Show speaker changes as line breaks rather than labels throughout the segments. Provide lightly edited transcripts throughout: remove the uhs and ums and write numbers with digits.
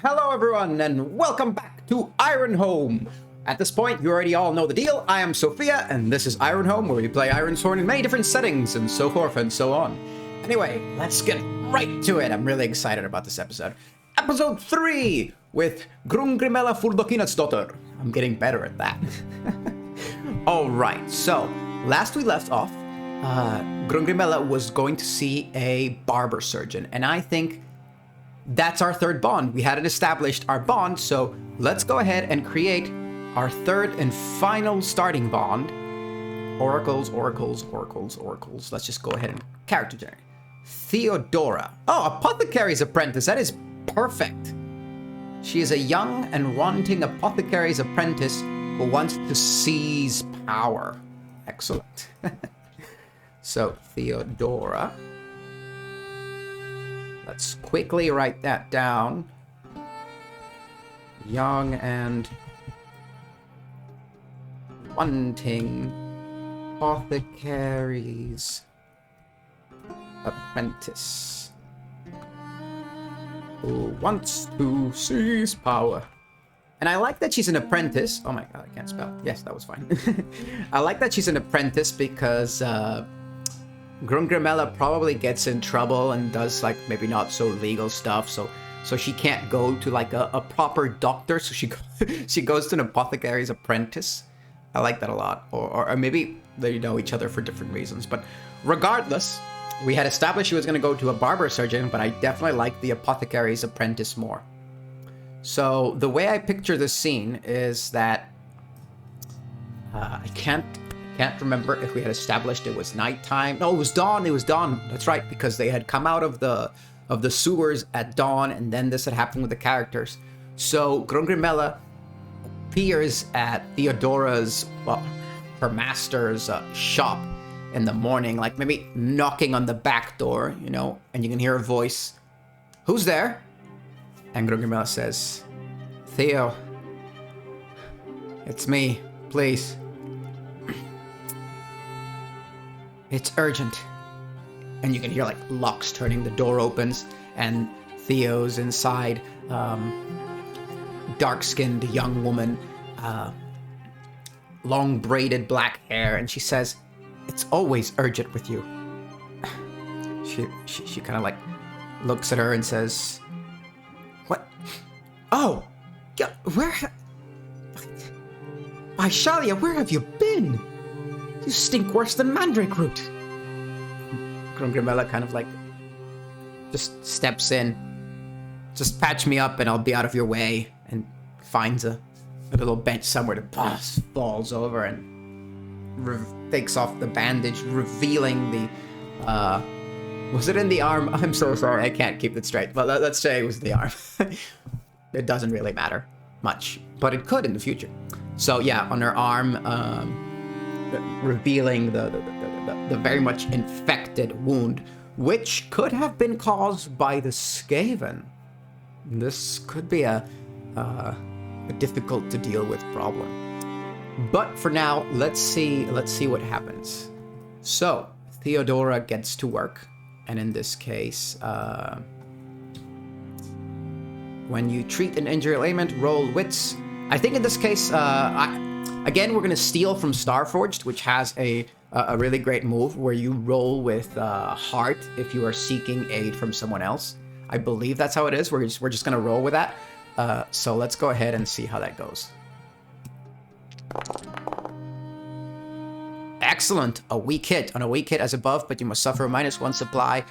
Hello everyone and welcome back to Ironhome. At this point, you already all know the deal. I am Sophia and this is Ironhome, where we play Ironsworn in many different settings and so forth and so on. Anyway, let's get right to it. I'm really excited about this episode. Episode 3 with Gramela Furdokinatsdotter. I'm getting better at that. Alright, so last we left off, Gramela was going to see a barber surgeon, and I think that's our third bond. We hadn't established our bond, so let's go ahead and create our third and final starting bond. Oracles. Let's just go ahead and character generate. Theodora. Oh, apothecary's apprentice. That is perfect. She is a young and wanting apothecary's apprentice who wants to seize power. Excellent. So, Theodora. Let's quickly write that down. Young and wanting apothecary's apprentice who wants to seize power. And I like that she's an apprentice. Oh my god, I can't spell. Yes, that was fine. I like that she's an apprentice because Gramela probably gets in trouble and does like maybe not so legal stuff, so she can't go to like a proper doctor, so she goes to an apothecary's apprentice. I like that a lot. Or maybe they know each other for different reasons, but regardless, we had established she was going to go to a barber surgeon, but I definitely like the apothecary's apprentice more. So the way I picture this scene is that I can't remember if we had established it was nighttime. No, it was dawn. It was dawn. That's right, because they had come out of the sewers at dawn, and then this had happened with the characters. So Gramela appears at Theodora's, well, her master's shop in the morning, like maybe knocking on the back door, you know, and you can hear a voice. Who's there? And Gramela says, Theo, it's me, please. It's urgent. And you can hear like locks turning, the door opens, and Theo's inside. Dark-skinned young woman, long braided black hair, and she says, it's always urgent with you. She kind of like looks at her and says, what? Oh, where? Aishalia, where have you been? You stink worse than mandrake root. Gramela kind of like just steps in. Just patch me up and I'll be out of your way. And finds a little bench somewhere to pass, falls over and takes off the bandage, revealing the, was it in the arm? I'm so sorry, I can't keep it straight. But let's say it was the arm. It doesn't really matter much, but it could in the future. So yeah, on her arm, revealing the very much infected wound, which could have been caused by the Skaven. This could be a difficult to deal with problem. But for now, let's see what happens. So Theodora gets to work, and in this case, when you treat an injury ailment, roll wits. I think in this case, again, we're going to steal from Starforged, which has a really great move where you roll with heart if you are seeking aid from someone else. I believe that's how it is. We're just going to roll with that. So let's go ahead and see how that goes. Excellent. A weak hit. On a weak hit as above, but you must suffer -1 supply.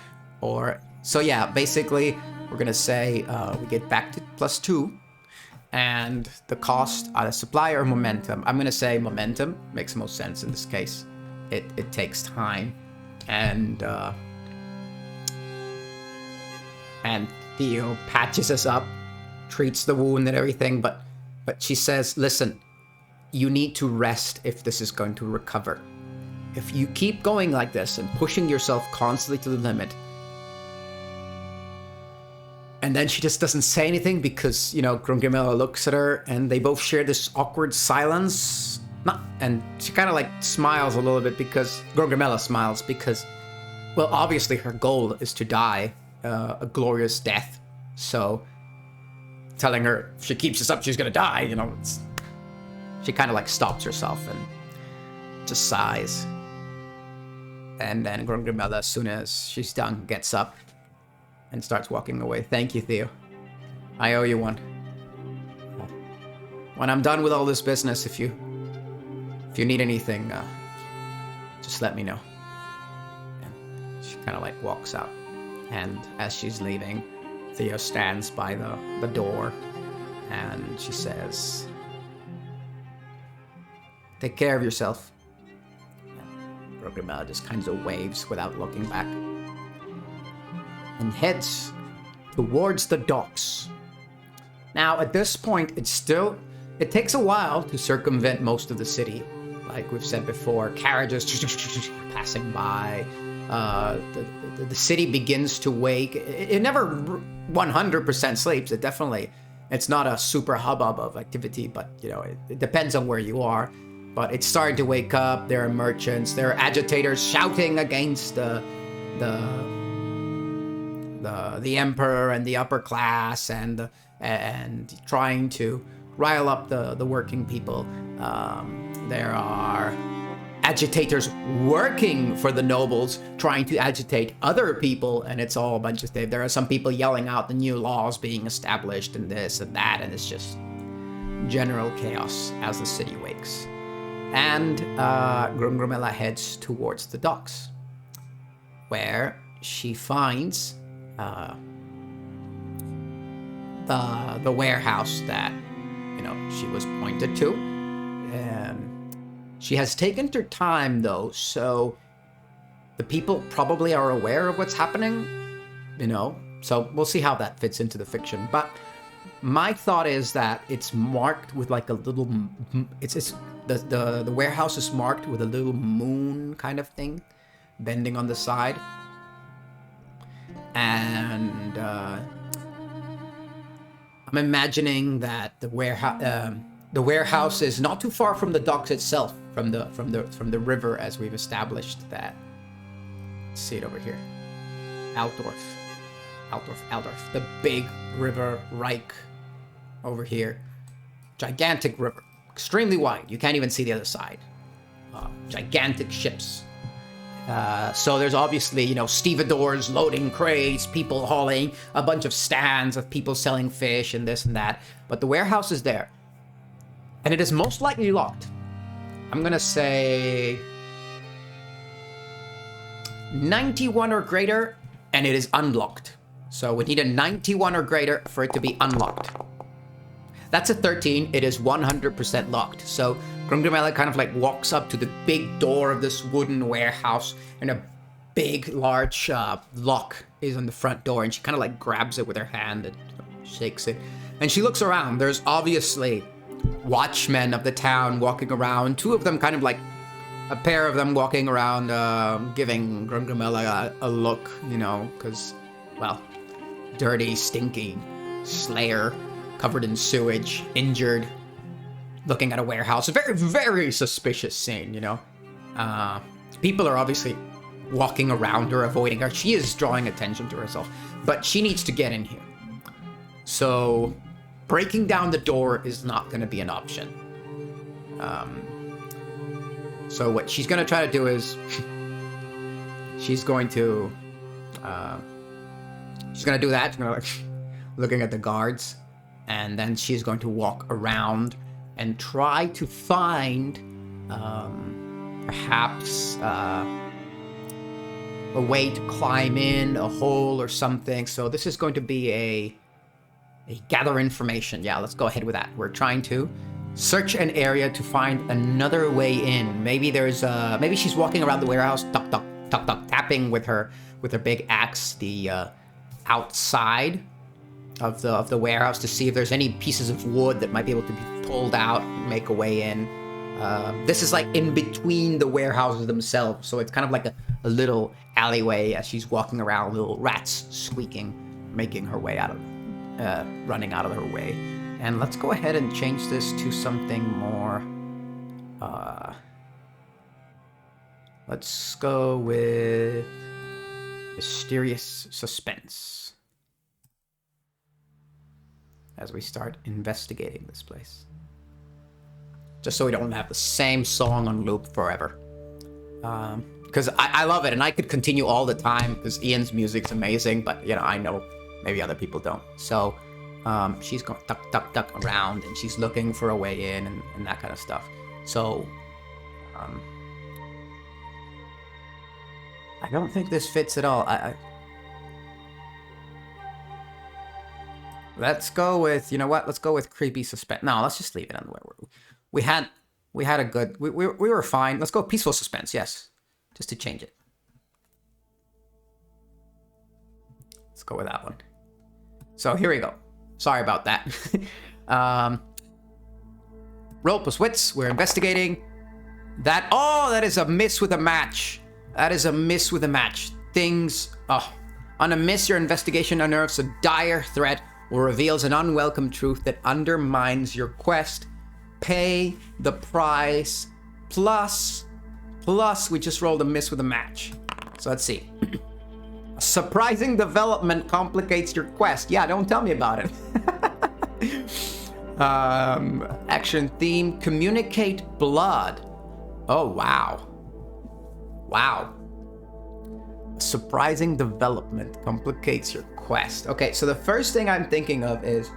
So yeah, basically, we're going to say we get back to +2. And the cost either supply or momentum. I'm gonna say momentum makes most sense in this case. It takes time, and Theo patches us up, treats the wound and everything, but she says, listen, you need to rest if this is going to recover. If you keep going like this and pushing yourself constantly to the limit. And then she just doesn't say anything because, you know, Gramela looks at her and they both share this awkward silence. And she kind of like smiles a little bit because Gramela smiles because, well, obviously her goal is to die a glorious death. So telling her if she keeps this up, she's gonna die, you know. She kind of like stops herself and just sighs. And then Gramela, as soon as she's done, gets up and starts walking away. Thank you, Theo. I owe you one. When I'm done with all this business, if you need anything, just let me know. And she kind of like walks out. And as she's leaving, Theo stands by the door and she says, "Take care of yourself." Gramela just kind of waves without looking back and heads towards the docks. Now, at this point, it takes a while to circumvent most of the city. Like we've said before, carriages passing by. The city begins to wake. It never 100% sleeps. It's not a super hubbub of activity, but you know, it depends on where you are. But it's starting to wake up. There are merchants, there are agitators shouting against the emperor and the upper class, and trying to rile up the working people. There are agitators working for the nobles, trying to agitate other people, and it's all a bunch of stuff. There are some people yelling out the new laws being established and this and that, and it's just general chaos as the city wakes. And Gramela heads towards the docks, where she finds the warehouse that, you know, she was pointed to. She has taken her time, though, so the people probably are aware of what's happening, you know, so we'll see how that fits into the fiction. But my thought is that it's marked with like a little, the warehouse is marked with a little moon kind of thing bending on the side. And I'm imagining that the warehouse is not too far from the docks itself, from the river, as we've established that. Let's see it over here. Altdorf, the big river Reik over here. Gigantic river, extremely wide. You can't even see the other side. Gigantic ships. So there's obviously, you know, stevedores loading crates, people hauling, a bunch of stands of people selling fish and this and that. But the warehouse is there. And it is most likely locked. I'm gonna say 91 or greater, and it is unlocked. So we need a 91 or greater for it to be unlocked. That's a 13. It is 100% locked. So Gramela kind of like walks up to the big door of this wooden warehouse, and a big, large lock is on the front door, and she kind of like grabs it with her hand and shakes it. And she looks around. There's obviously watchmen of the town walking around. Two of them kind of like, a pair of them walking around, giving Gramela a look, you know, because, well, dirty, stinky slayer, covered in sewage, injured, looking at a warehouse. A very, very suspicious scene, you know. People are obviously walking around her, avoiding her. She is drawing attention to herself, but she needs to get in here. So breaking down the door is not going to be an option. So what she's going to try to do is she's going to do that. She's going to like looking at the guards, and then she's going to walk around and try to find perhaps a way to climb in a hole or something. So this is going to be a gather information. Yeah, let's go ahead with that. We're trying to search an area to find another way in. Maybe there's maybe she's walking around the warehouse, tuck tuck tuck tuck, tapping with her big axe the outside of the warehouse to see if there's any pieces of wood that might be able to be pulled out and make a way in. This is like in between the warehouses themselves, so it's kind of like a little alleyway as she's walking around, little rats squeaking, making her way out of running out of her way. And let's go ahead and change this to something more. Let's go with mysterious suspense. as we start investigating this place. Just so we don't have the same song on loop forever. Because I love it, and I could continue all the time, because Ian's music's amazing, but, you know, I know maybe other people don't. So, she's going duck, duck, duck around, and she's looking for a way in, and that kind of stuff. So, I don't think this fits at all. Let's go with, you know what? Let's go with creepy suspense. No, let's just leave it on the way we had a good. We were fine. Let's go peaceful suspense. Yes, just to change it. Let's go with that one. So here we go. Sorry about that. Roll plus wits. We're investigating. That is a miss with a match. That is a miss with a match. Things. On a miss, your investigation unearths a dire threat or reveals an unwelcome truth that undermines your quest. Pay the price plus we just rolled a miss with a match. So let's see. A surprising development complicates your quest. Yeah, don't tell me about it. Action theme, communicate blood. Oh, wow. Wow. A surprising development complicates your quest. Okay, so the first thing I'm thinking of is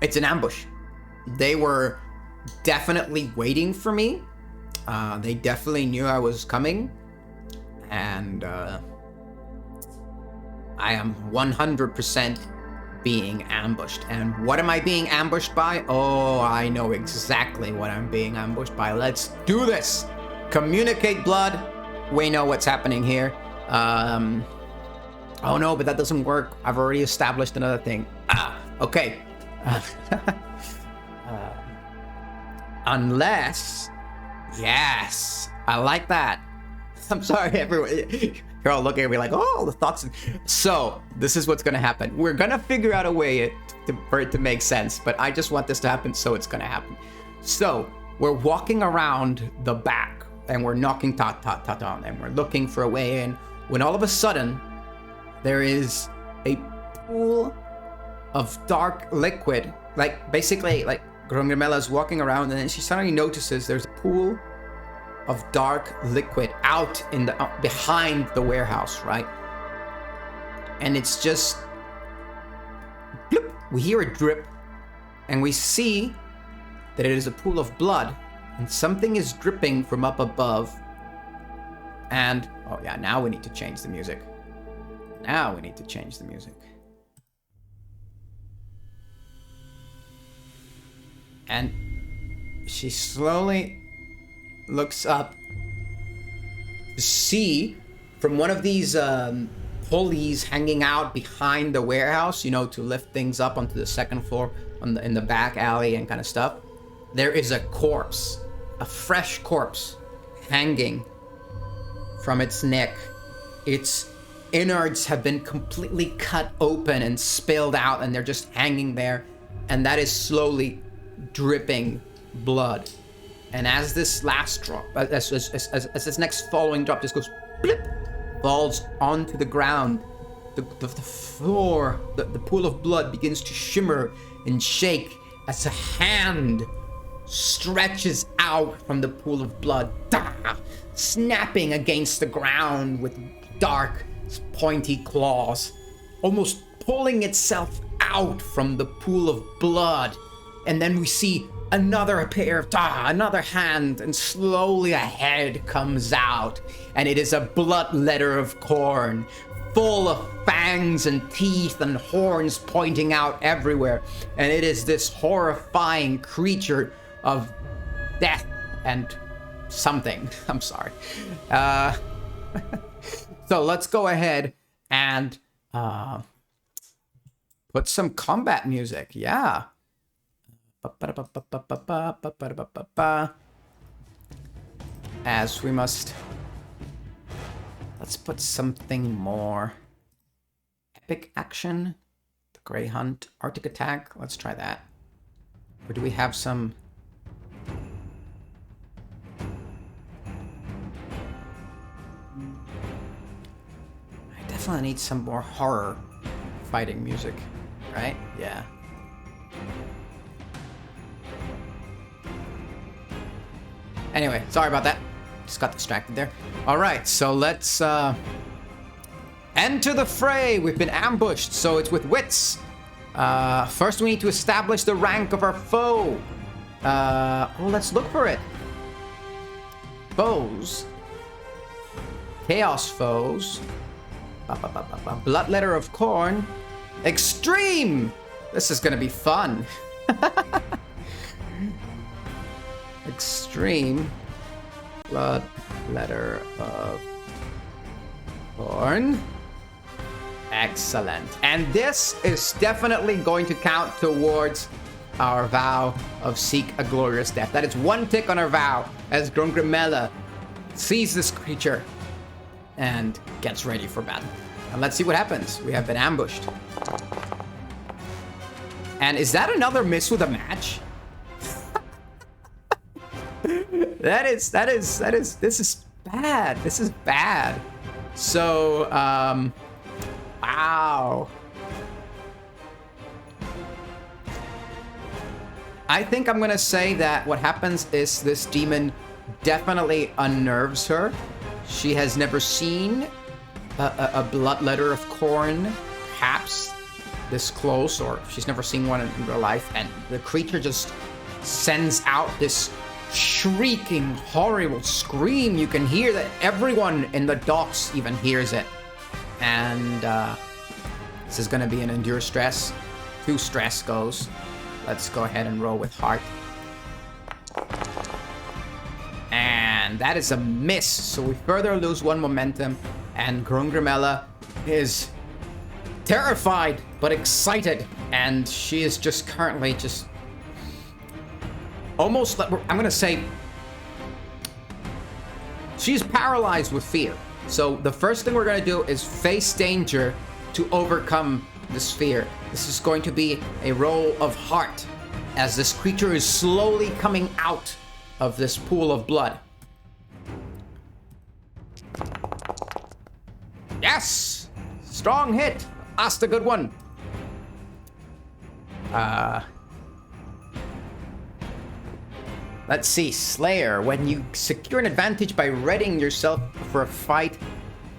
it's an ambush. They were definitely waiting for me. They definitely knew I was coming. And I am 100% being ambushed. And what am I being ambushed by? Oh, I know exactly what I'm being ambushed by. Let's do this. Communicate blood. We know what's happening here. Oh no, but that doesn't work. I've already established another thing. Okay. Unless, yes, I like that. I'm sorry, everyone. You're all looking at me like, oh, the thoughts. So this is what's gonna happen. We're gonna figure out a way for it to make sense, but I just want this to happen, so it's gonna happen. So we're walking around the back, and we're knocking ta-ta-ta-ta, and we're looking for a way in, when all of a sudden, there is a pool of dark liquid, like basically like Gramela's walking around, and then she suddenly notices there's a pool of dark liquid out in the behind the warehouse, right? And it's just bloop. We hear a drip, and we see that it is a pool of blood, and something is dripping from up above. And oh yeah, now we need to change the music. Now we need to change the music. And she slowly looks up to see from one of these pulleys hanging out behind the warehouse, you know, to lift things up onto the second floor in the back alley and kind of stuff. There is a corpse, a fresh corpse, hanging from its neck. Its innards have been completely cut open and spilled out, and they're just hanging there, and that is slowly dripping blood. And as this last drop, as this next following drop just goes blip, falls onto the ground, the floor, the pool of blood begins to shimmer and shake as a hand stretches out from the pool of blood, snapping against the ground with dark, pointy claws, almost pulling itself out from the pool of blood. And then we see another pair of another hand, and slowly a head comes out, and it is a bloodletter of corn, full of fangs and teeth and horns pointing out everywhere. And it is this horrifying creature of death and something. I'm sorry. So let's go ahead and put some combat music. Yeah. As we must, let's put something more epic action. The Grey Hunt, Arctic Attack. Let's try that. Or do we have some? I definitely need some more horror fighting music, right? Yeah. Anyway, sorry about that. Just got distracted there. All right, so let's enter the fray. We've been ambushed, so it's with wits. First, we need to establish the rank of our foe. Well, let's look for it. Foes. Chaos foes. Bloodletter of Corn. Extreme! This is gonna be fun. Extreme. Bloodletter of Corn. Excellent. And this is definitely going to count towards our vow of seek a glorious death. That is one tick on our vow as Gramela sees this creature and gets ready for battle. And let's see what happens. We have been ambushed. And is that another miss with a match? This is bad. This is bad. So, wow. I think I'm gonna say that what happens is this demon definitely unnerves her. She has never seen a Bloodletter of Corn, perhaps this close, or she's never seen one in real life, and the creature just sends out this shrieking, horrible scream. You can hear that everyone in the docks even hears it. And this is gonna be an endure stress. 2 stress goes. Let's go ahead and roll with heart. And that is a miss, so we further lose 1 momentum, and Gramela is terrified but excited, and she is just currently just almost, I'm gonna say, she's paralyzed with fear. So the first thing we're gonna do is face danger to overcome this fear. This is going to be a roll of heart as this creature is slowly coming out of this pool of blood. Yes! Strong hit! That's a good one. Let's see, Slayer. When you secure an advantage by readying yourself for a fight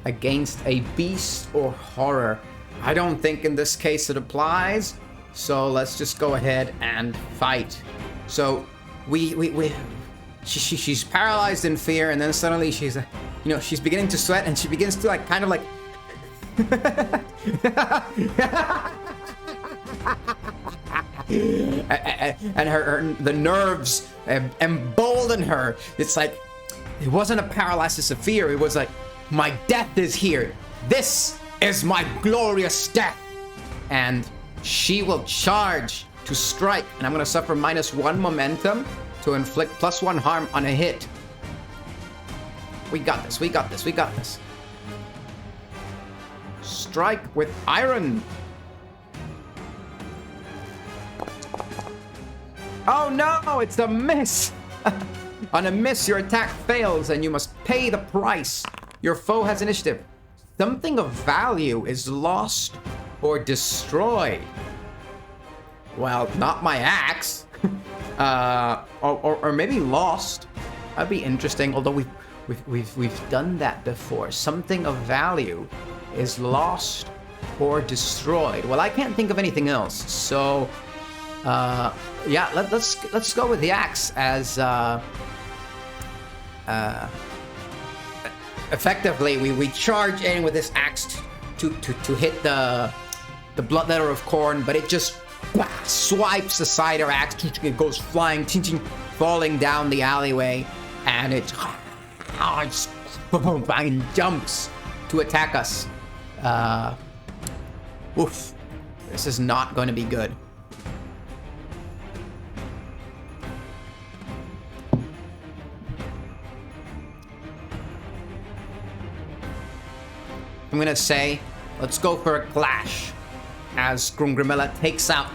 against a beast or horror. I don't think in this case it applies, so let's just go ahead and fight. So she's paralyzed in fear, and then suddenly she's, she's beginning to sweat, and she begins to kind of and the nerves embolden her. It's like, it wasn't a paralysis of fear, it was like, my death is here. This is my glorious death. And she will charge to strike, and I'm gonna suffer -1 momentum to inflict +1 harm on a hit. We got this, we got this, we got this. Strike with iron. Oh no, it's a miss. On a miss, your attack fails and you must pay the price. Your foe has initiative. Something of value is lost or destroyed. Well, not my axe. Or maybe lost. That'd be interesting. Although we've done that before. Something of value is lost or destroyed. Well, I can't think of anything else. So, yeah, let's go with the axe as effectively we charge in with this axe to hit the Bloodletter of Corn, but it just swipes aside our axe. It goes flying, falling down the alleyway, and it jumps to attack us. Oof, this is not going to be good. I'm gonna say, let's go for a clash, as Gramela takes out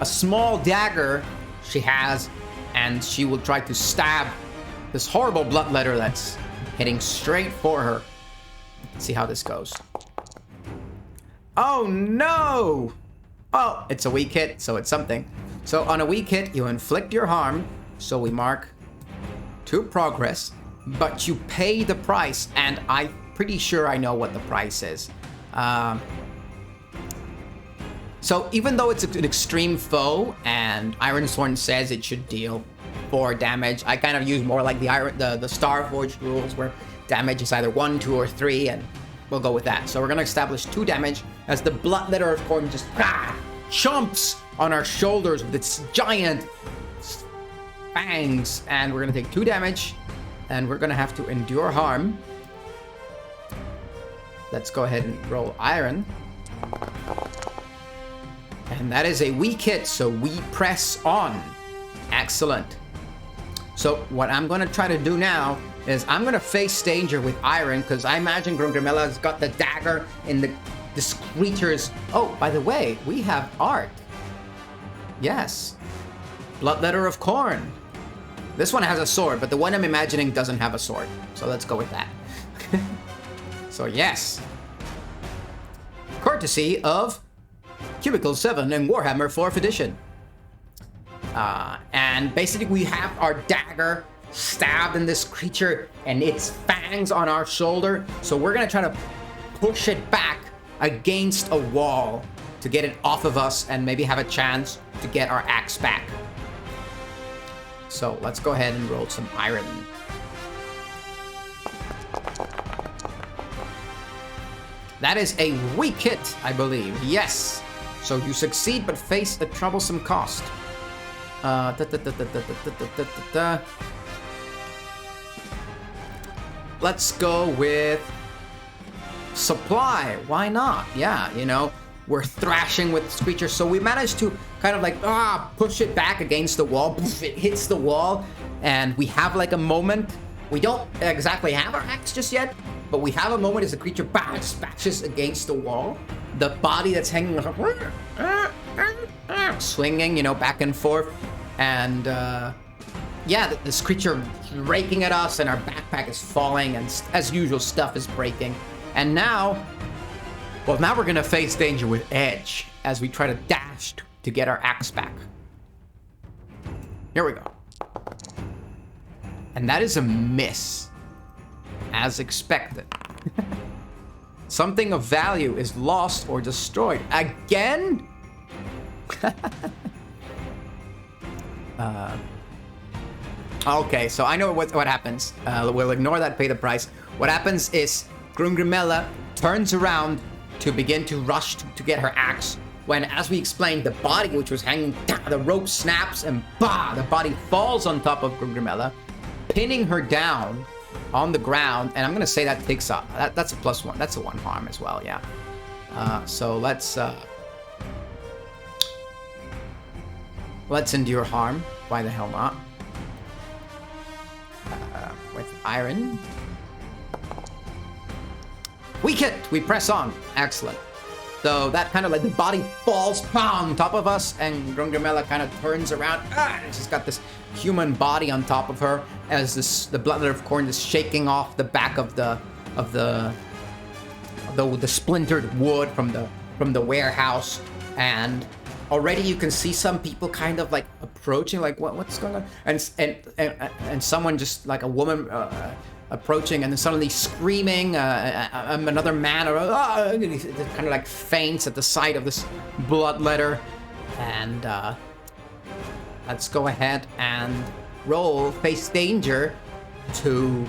a small dagger she has, and she will try to stab this horrible Bloodletter that's heading straight for her. Let's see how this goes. Oh no! Oh, it's a weak hit, so it's something. So on a weak hit, you inflict your harm, so we mark 2 progress, but you pay the price, and I'm pretty sure I know what the price is. So even though it's an extreme foe, and Ironsworn says it should deal 4 damage, I kind of use more like the Starforged rules, where damage is either 1, 2, or 3, and we'll go with that. So we're gonna establish 2 damage as the Bloodletter of Corn just chomps on our shoulders with its giant fangs, and we're gonna take 2 damage, and we're gonna have to endure harm. Let's go ahead and roll iron. And that is a weak hit, so we press on. Excellent. So what I'm gonna try to do now is I'm gonna face danger with iron, because I imagine Gramela's got the dagger in this creature's... Oh, by the way, we have art. Yes. Bloodletter of Corn. This one has a sword, but the one I'm imagining doesn't have a sword. So let's go with that. So yes. Courtesy of Cubicle 7 in Warhammer 4th edition. And basically we have our dagger stabbed in this creature and its fangs on our shoulder. So we're gonna try to push it back against a wall to get it off of us and maybe have a chance to get our axe back. So let's go ahead and roll some iron. That is a weak hit, I believe. Yes. So you succeed but face a troublesome cost. Let's go with supply. Why not? Yeah, you know, we're thrashing with this creature, so we managed to kind of like push it back against the wall. It hits the wall, and we have like a moment. We don't exactly have our axe just yet, but we have a moment as the creature bashes against the wall. The body that's hanging swinging, you know, back and forth, and yeah, this creature raking at us, and our backpack is falling, and as usual, stuff is breaking. And now, well, now we're gonna face danger with edge as we try to dash to get our axe back. Here we go. And that is a miss, as expected. Something of value is lost or destroyed. Again? Okay, so I know what happens. We'll ignore that, pay the price. What happens is Gramela turns around to begin to rush to get her axe, when, as we explained, the body which was hanging down, the rope snaps, and the body falls on top of Gramela, pinning her down on the ground. And I'm gonna say that takes up. That's a +1. That's a 1 harm as well, yeah. So let's endure harm. Why the hell not? With iron. Weak hit! We press on. Excellent. So that kind of like the body falls on top of us, and Gramela kind of turns around. And she's got this human body on top of her as the Bloodletter of Corn is shaking off the back of the splintered wood from the warehouse. And already you can see some people kind of like approaching, like what's going on, and someone, just like a woman approaching, and then suddenly screaming, another man, or kind of like faints at the sight of this bloodletter. And let's go ahead and roll face danger to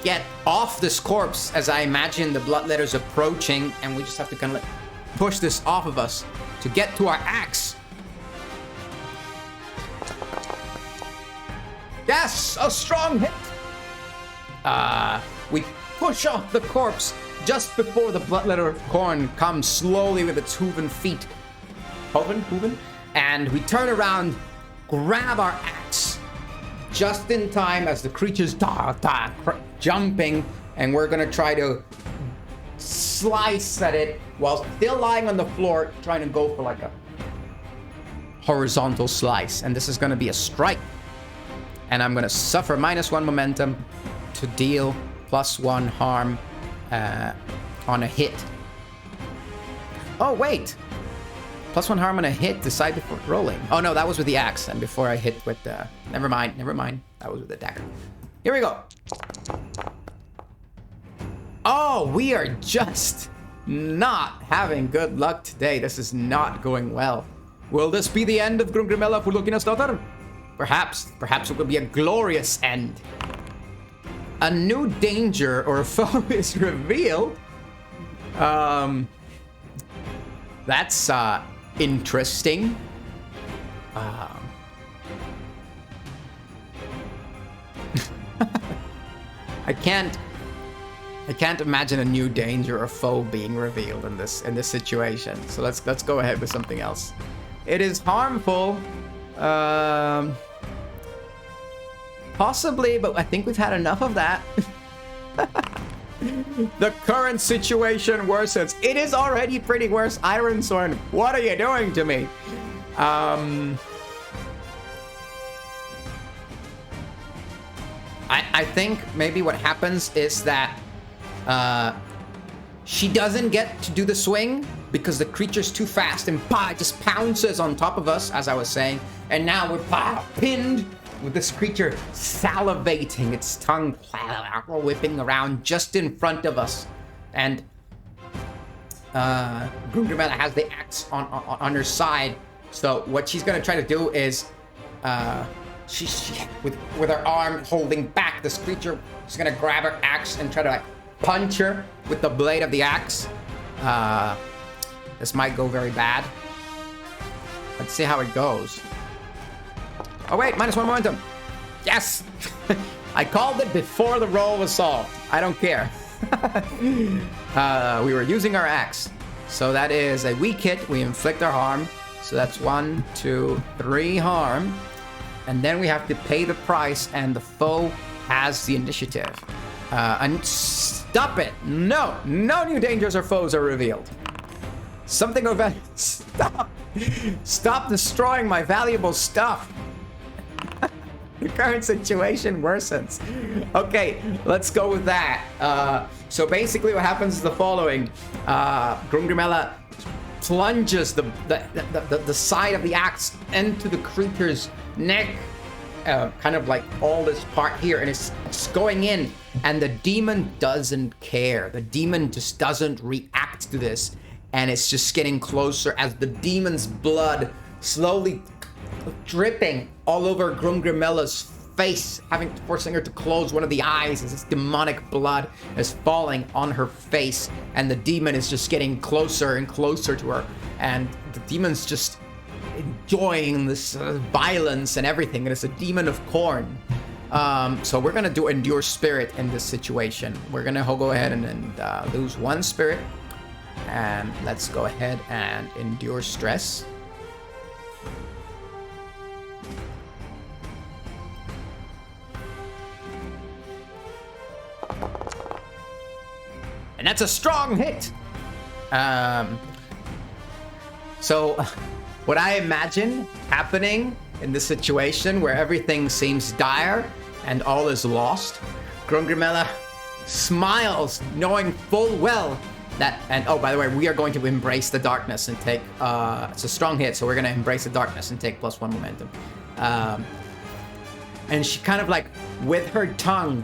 get off this corpse, as I imagine the bloodletter's approaching, and we just have to kind of like push this off of us to get to our axe. Yes, a strong hit. We push off the corpse just before the Bloodletter of Corn comes slowly with its hooven feet. Hooven? And we turn around, grab our axe, just in time as the creature's jumping, and we're gonna try to slice at it while still lying on the floor, trying to go for like a horizontal slice. And this is gonna be a strike. And I'm gonna suffer -1 momentum to deal +1 harm on a hit. Oh, wait. +1 harm on a hit, decide before rolling. Oh, no, that was with the axe. And before I hit with the... Never mind. That was with the dagger. Here we go. Oh, we are just not having good luck today. This is not going well. Will this be the end of Gramela for Lucina's daughter? Perhaps it will be a glorious end. A new danger or foe is revealed. That's interesting. I can't imagine a new danger or foe being revealed in this situation. So let's go ahead with something else. It is harmful. Possibly, but I think we've had enough of that. The current situation worsens. It is already pretty worse. Ironsworn, what are you doing to me? I think maybe what happens is that she doesn't get to do the swing because the creature's too fast and it just pounces on top of us, as I was saying. And now we're pinned with this creature salivating, its tongue whipping around just in front of us. And Gramela has the axe on her side. So what she's going to try to do is, she with her arm holding back this creature, she's going to grab her axe and try to punch her with the blade of the axe. This might go very bad. Let's see how it goes. Oh wait, -1 momentum. Yes! I called it before the roll was solved. I don't care. We were using our axe. So that is a weak hit. We inflict our harm. So that's 1, 2, 3 harm. And then we have to pay the price, and the foe has the initiative. And stop it! No new dangers or foes are revealed. Something about stop destroying my valuable stuff. The current situation worsens. Okay, let's go with that. So basically what happens is the following. Gramela plunges the side of the axe into the creature's neck. Kind of like all this part here, and it's going in, and the demon doesn't care. The demon just doesn't react to this, and it's just getting closer as the demon's blood slowly dripping all over Gramela's face, forcing her to close one of the eyes as this demonic blood is falling on her face, and the demon is just getting closer and closer to her, and the demon's just enjoying this violence and everything, and it's a demon of corn. So we're gonna do endure spirit in this situation. We're gonna go ahead and lose 1 spirit, and let's go ahead and endure stress. And that's a strong hit. So what I imagine happening in this situation where everything seems dire and all is lost, Gramela smiles, knowing full well that, and oh, by the way, we are going to embrace the darkness and take, it's a strong hit, so we're gonna embrace the darkness and take +1 momentum. And she kind of like, with her tongue,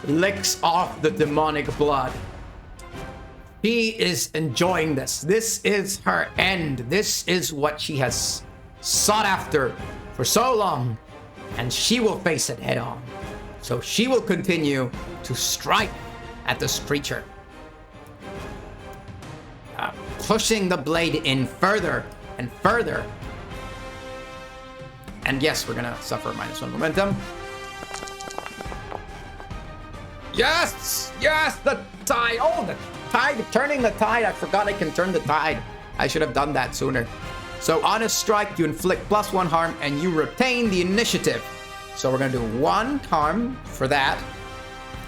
licks off the demonic blood. She is enjoying this. This is her end. This is what she has sought after for so long, and she will face it head on. So she will continue to strike at this creature, pushing the blade in further and further. And yes, we're gonna suffer -1 momentum. Yes! Yes! The tide! Oh, the tide! Turning the tide! I forgot I can turn the tide. I should have done that sooner. So on a strike, you inflict +1 harm, and you retain the initiative. So we're gonna do 1 harm for that,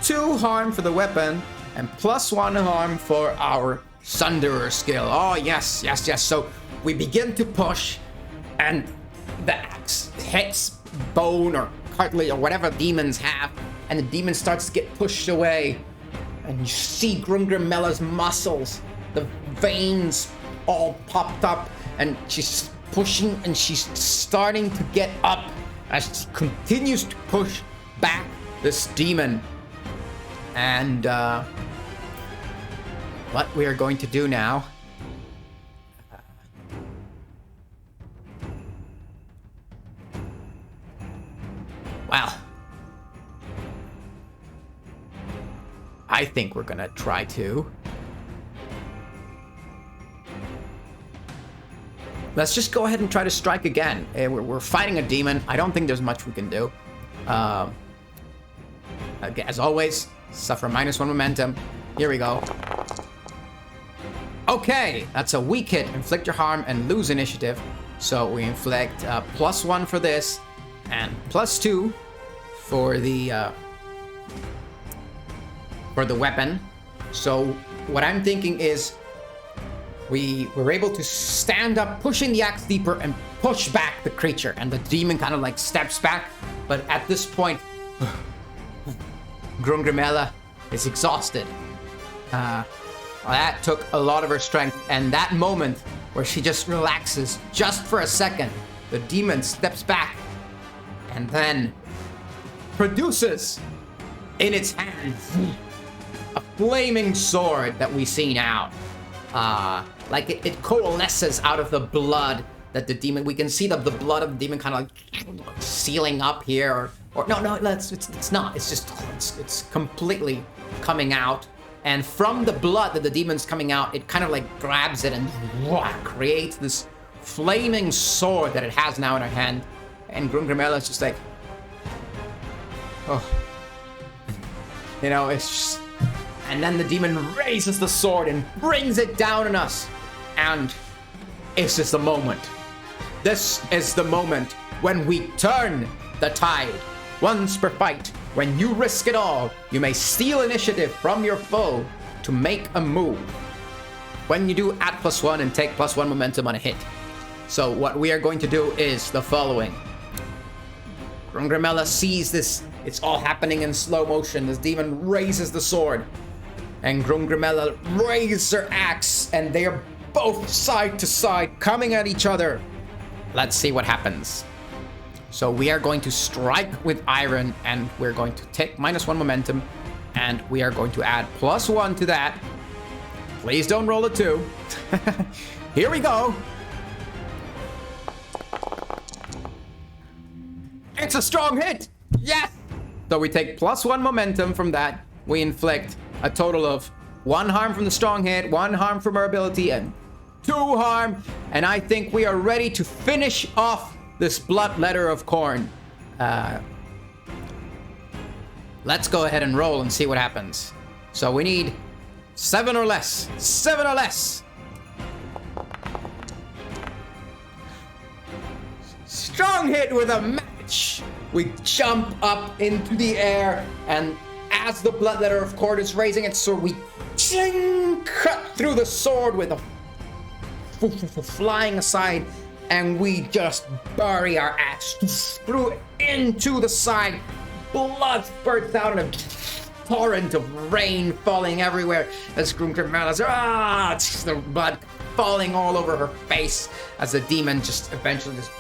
2 harm for the weapon, and +1 harm for our Sunderer skill. Oh, yes, yes, yes. So we begin to push, and the axe hits bone or cartilage or whatever demons have, and the demon starts to get pushed away, and you see Gramela's muscles, the veins all popped up, and she's pushing, and she's starting to get up as she continues to push back this demon. And what we are going to do now, well, I think we're gonna try to. Let's just go ahead and try to strike again. We're fighting a demon. I don't think there's much we can do. As always, suffer -1 momentum. Here we go. Okay, that's a weak hit. Inflict your harm and lose initiative. So we inflict +1 for this, and +2 for the weapon. So what I'm thinking is we were able to stand up, pushing the axe deeper and push back the creature, and the demon kind of like steps back. But at this point, Gramela is exhausted. That took a lot of her strength, and that moment where she just relaxes just for a second, the demon steps back and then produces in its hand a flaming sword that we see now. Like it coalesces out of the blood that the demon, we can see the blood of the demon kind of like sealing up here, or no, it's not. It's just, it's completely coming out. And from the blood that the demon's coming out, it kind of like grabs it and creates this flaming sword that it has now in her hand. And Gramela is just like, oh, you know, it's just, and then the demon raises the sword and brings it down on us. And it's just the moment. This is the moment when we turn the tide. Once per fight, when you risk it all, you may steal initiative from your foe to make a move. When you do, add +1 and take +1 momentum on a hit. So what we are going to do is the following. Gramela sees this. It's all happening in slow motion. This demon raises the sword, and Gramela raises her axe, and they are both side to side, coming at each other. Let's see what happens. So we are going to strike with iron, and we're going to take -1 momentum, and we are going to add +1 to that. Please don't roll a 2. Here we go. It's a strong hit. Yes. So we take +1 momentum from that. We inflict a total of 1 harm from the strong hit, 1 harm from our ability, and 2 harm. And I think we are ready to finish off this Bloodletter of Corn. Let's go ahead and roll and see what happens. So we need 7 or less. 7 or less. Strong hit with a match. We jump up into the air, and as the Bloodletter of Corn is raising its sword, we cut through the sword with a flying aside, and we just bury our axe through into the side. Blood spurts out in a torrent of rain falling everywhere as Gramela's the blood falling all over her face as the demon just eventually just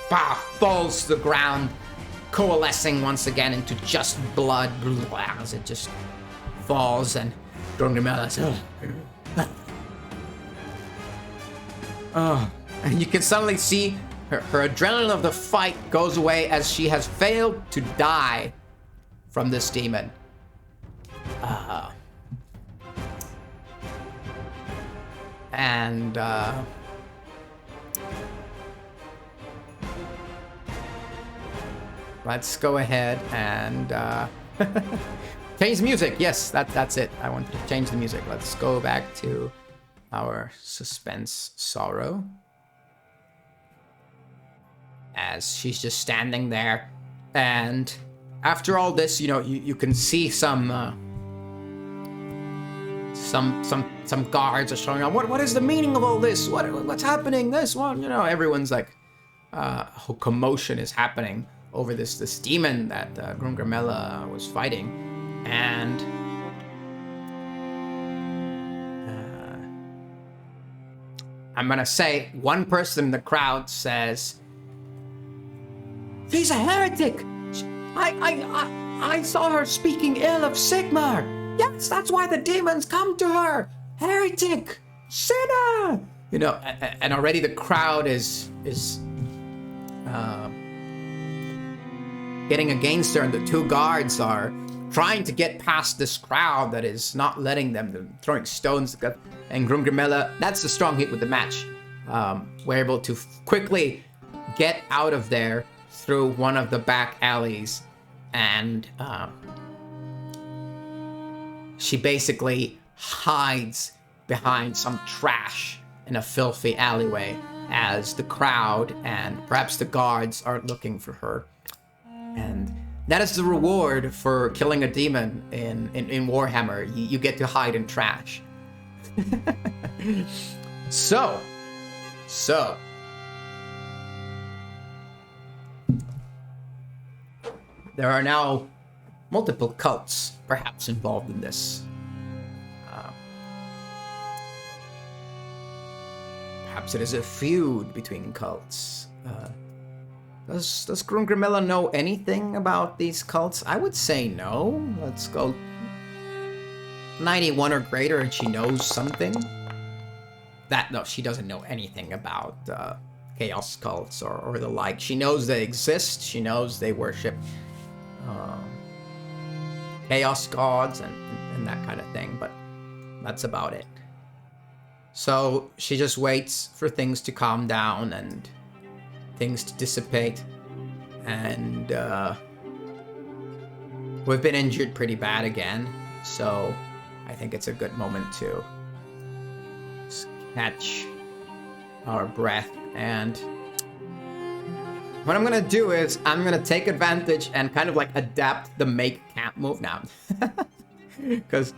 falls to the ground, coalescing once again into just blood as it just falls. And Gramela's and you can suddenly see her adrenaline of the fight goes away as she has failed to die from this demon. Let's go ahead and change the music. Yes, that's it. I wanted to change the music. Let's go back to our suspense sorrow. As she's just standing there, and after all this, you know, you can see some guards are showing up. What is the meaning of all this? What's happening? This one, you know, everyone's like, a whole commotion is happening over this demon that Gramela was fighting, and I'm gonna say one person in the crowd says, "She's a heretic! I saw her speaking ill of Sigmar! Yes, that's why the demons come to her! Heretic! Sinner!" You know, and already the crowd is getting against her, and the two guards are trying to get past this crowd that is not letting them. They're throwing stones. And Gramela, that's the strong hit with the match. We're able to quickly get out of there through one of the back alleys, and she basically hides behind some trash in a filthy alleyway as the crowd and perhaps the guards are looking for her. And that is the reward for killing a demon in Warhammer. You get to hide in trash. So there are now multiple cults perhaps involved in this. Perhaps it is a feud between cults. Does Gramela know anything about these cults? I would say no. Let's go 91 or greater, and she knows something. No, she doesn't know anything about chaos cults or the like. She knows they exist. She knows they worship chaos gods and that kind of thing, but that's about it. So she just waits for things to calm down and things to dissipate, and we've been injured pretty bad again, so I think it's a good moment to catch our breath. And what I'm gonna do is I'm gonna take advantage and kind of like adapt the make camp move now, because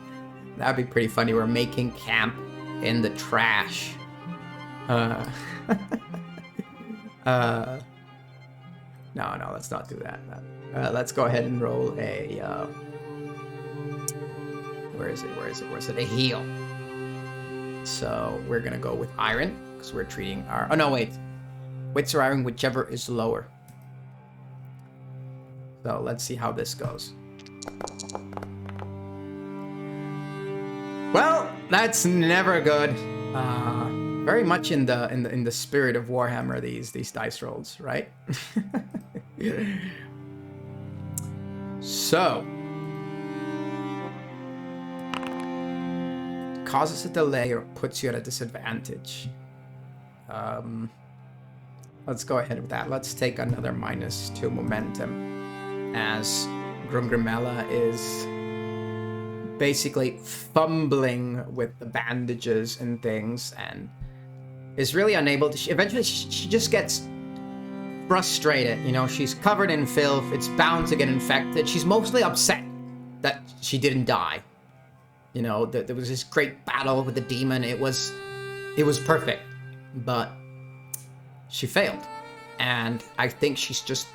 that'd be pretty funny. We're making camp in the trash. No, let's not do that. Let's go ahead and roll a where is it? A heal. So we're gonna go with iron because we're treating our. Oh no, wits or iron, whichever is lower. So let's see how this goes. Well, that's never good. Very much in the spirit of Warhammer, these dice rolls, right? So causes a delay or puts you at a disadvantage. Let's go ahead with that. Let's take another -2 momentum as Gramela is basically fumbling with the bandages and things and is really unable to. Eventually she just gets frustrated. You know, she's covered in filth. It's bound to get infected. She's mostly upset that she didn't die. You know, there was this great battle with the demon. It was perfect, but she failed. And I think she's just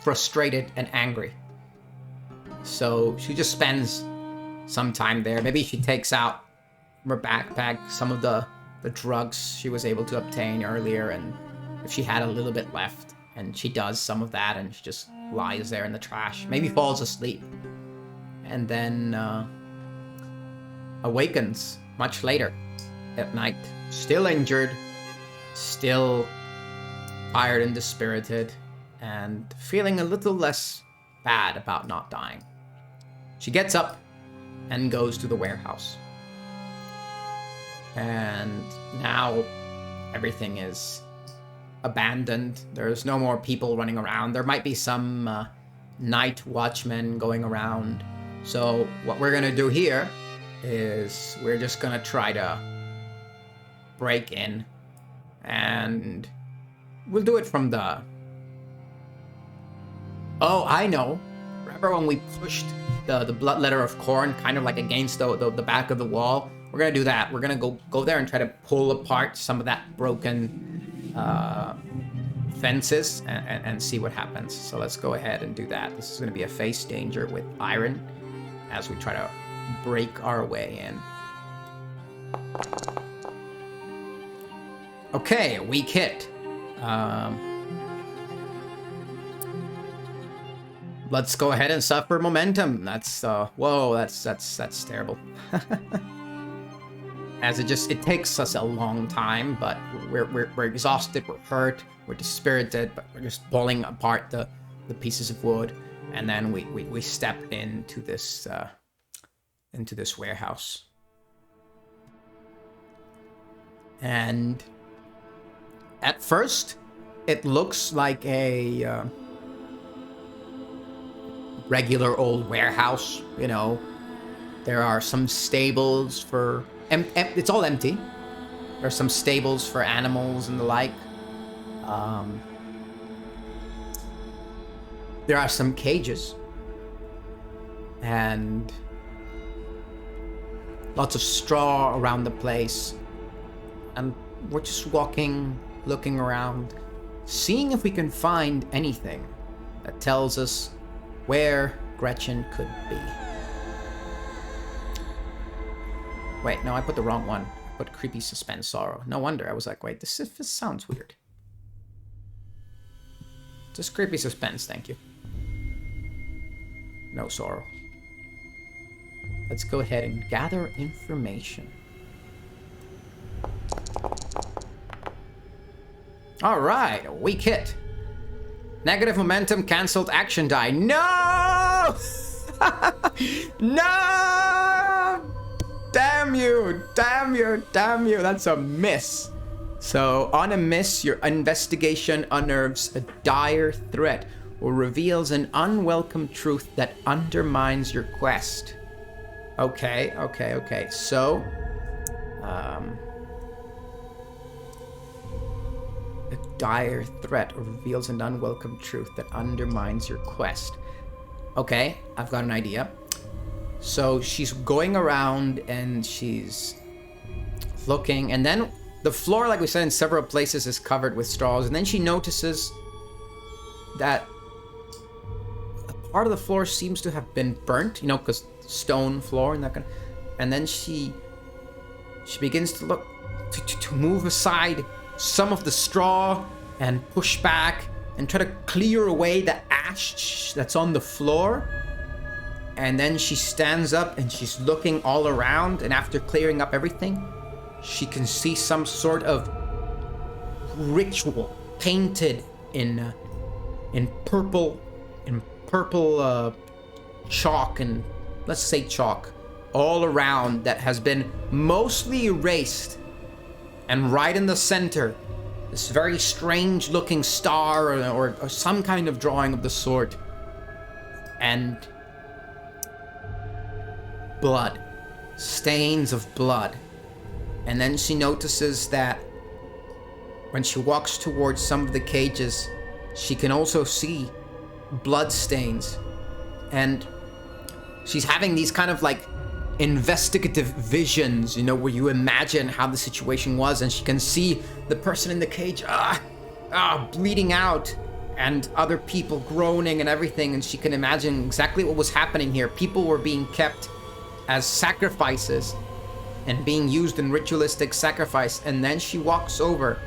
frustrated and angry. So she just spends some time there. Maybe she takes out from her backpack some of the drugs she was able to obtain earlier, and if she had a little bit left, and she does some of that, and she just lies there in the trash. Maybe falls asleep, and then awakens much later at night, still injured, still tired and dispirited, and feeling a little less bad about not dying. She gets up and goes to the warehouse. And now everything is abandoned. There's no more people running around. There might be some night watchmen going around. So what we're gonna do here is we're just gonna try to break in, and we'll do it from the... Oh, I know. Remember when we pushed the Bloodletter of Corn kind of like against the back of the wall? We're gonna do that. We're gonna go there and try to pull apart some of that broken fences and see what happens. So let's go ahead and do that. This is gonna be a face danger with iron as we try to break our way in. Okay, weak hit. Let's go ahead and suffer momentum. That's whoa, that's terrible. As it takes us a long time, but we're exhausted, we're hurt, we're dispirited, but we're just pulling apart the pieces of wood, and then we step into this warehouse. And at first, it looks like a regular old warehouse, you know. There are some stables for... it's all empty. There are some stables for animals and the like. There are some cages. And lots of straw around the place. And we're just walking, looking around, seeing if we can find anything that tells us where Gretchen could be. Wait, no, I put the wrong one. I put creepy suspense sorrow. No wonder. I was like, wait, this sounds weird. Just creepy suspense, thank you. No sorrow. Let's go ahead and gather information. Alright, a weak hit. Negative momentum, cancelled action die. No! No! Damn you! Damn you! Damn you! That's a miss. So, on a miss, your investigation unnerves a dire threat or reveals an unwelcome truth that undermines your quest. Okay. So, a dire threat or reveals an unwelcome truth that undermines your quest. Okay, I've got an idea. So she's going around and she's looking, and then the floor, like we said, in several places is covered with straws, and then she notices that a part of the floor seems to have been burnt, you know, because stone floor and that kind of, and then she begins to look to move aside some of the straw and push back and try to clear away the ash that's on the floor. And then she stands up and she's looking all around, and after clearing up everything, she can see some sort of ritual painted in purple chalk, and let's say chalk, all around, that has been mostly erased. And right in the center, this very strange looking star or some kind of drawing of the sort. And blood. Stains of blood. And then she notices that when she walks towards some of the cages, she can also see blood stains. And she's having these kind of like investigative visions, you know, where you imagine how the situation was, and she can see the person in the cage bleeding out, and other people groaning and everything, and she can imagine exactly what was happening here. People were being kept as sacrifices and being used in ritualistic sacrifice. And then she walks over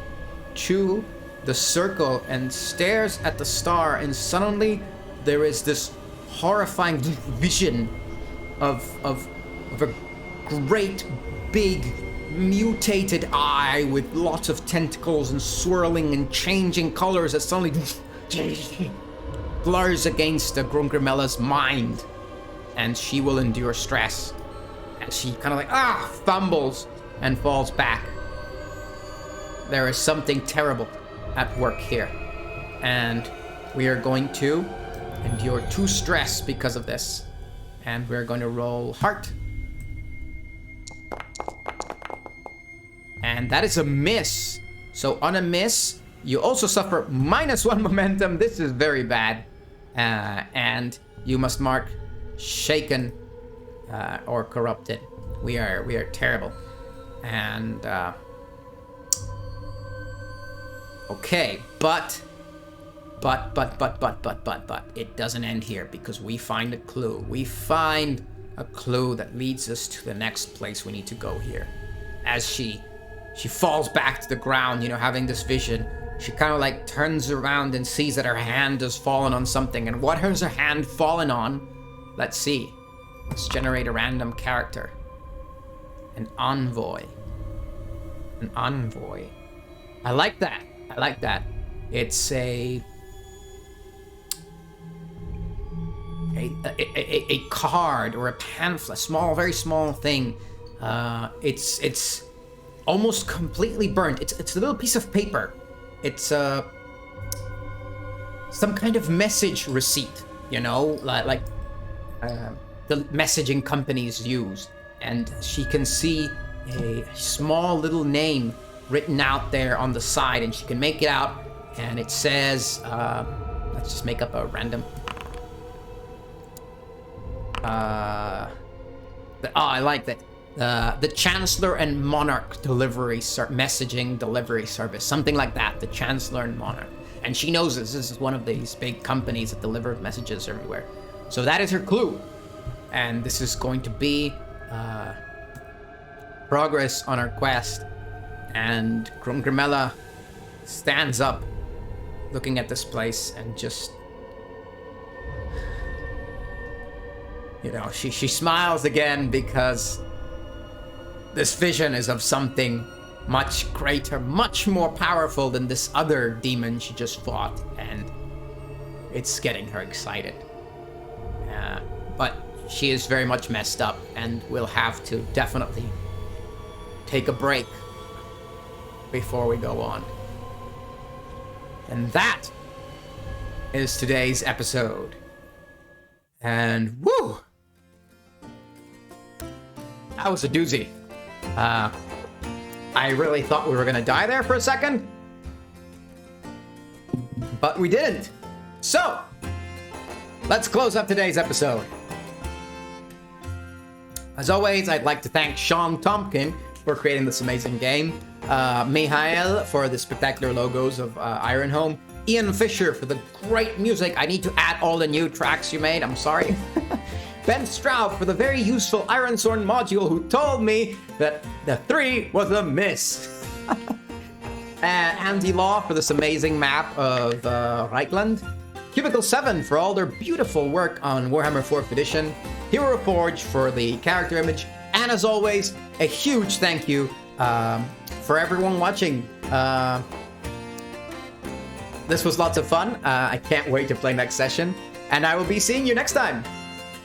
to the circle and stares at the star, and suddenly there is this horrifying vision of a great big mutated eye with lots of tentacles and swirling and changing colors that suddenly blurs against the Gramela's mind, and she will endure stress. And she kind of like fumbles and falls back. There is something terrible at work here, and we are going to endure 2 stress because of this, and we're going to roll heart. And that is a miss. So on a miss, you also suffer -1 momentum. This is very bad. And you must mark shaken or corrupted. We are terrible. And okay, but it doesn't end here, because we find a clue. We find a clue that leads us to the next place we need to go here. As she she falls back to the ground, having this vision. She kind of like turns around and sees that her hand has fallen on something. And what has her hand fallen on? Let's see. Let's generate a random character. An envoy. An envoy. I like that. It's a card or a pamphlet, very small thing. It's almost completely burnt. It's a little piece of paper. It's some kind of message receipt, like the messaging companies use. And she can see a small little name written out there on the side, and she can make it out, and it says, let's just make up a random. I like that. The Chancellor and Monarch messaging delivery service, something like that. The Chancellor and Monarch, and she knows this is one of these big companies that deliver messages everywhere. So that is her clue, and this is going to be progress on our quest. And Gramela stands up, looking at this place, and just, she smiles again, because this vision is of something much greater, much more powerful than this other demon she just fought, and it's getting her excited. But she is very much messed up, and will have to definitely take a break before we go on. And that is today's episode. And woo! That was a doozy. I really thought we were gonna die there for a second, but we didn't. So, let's close up today's episode. As always, I'd like to thank Sean Tompkin for creating this amazing game, Mihail for the spectacular logos of Ironhome, Ian Fisher for the great music. I need to add all the new tracks you made, I'm sorry. Ben Straub for the very useful Ironsworn module, who told me that the 3 was a miss. Andy Law for this amazing map of Reikland. Cubicle 7 for all their beautiful work on Warhammer 4th Edition. Hero Forge for the character image. And as always, a huge thank you for everyone watching. This was lots of fun. I can't wait to play next session. And I will be seeing you next time.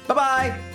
Bye-bye!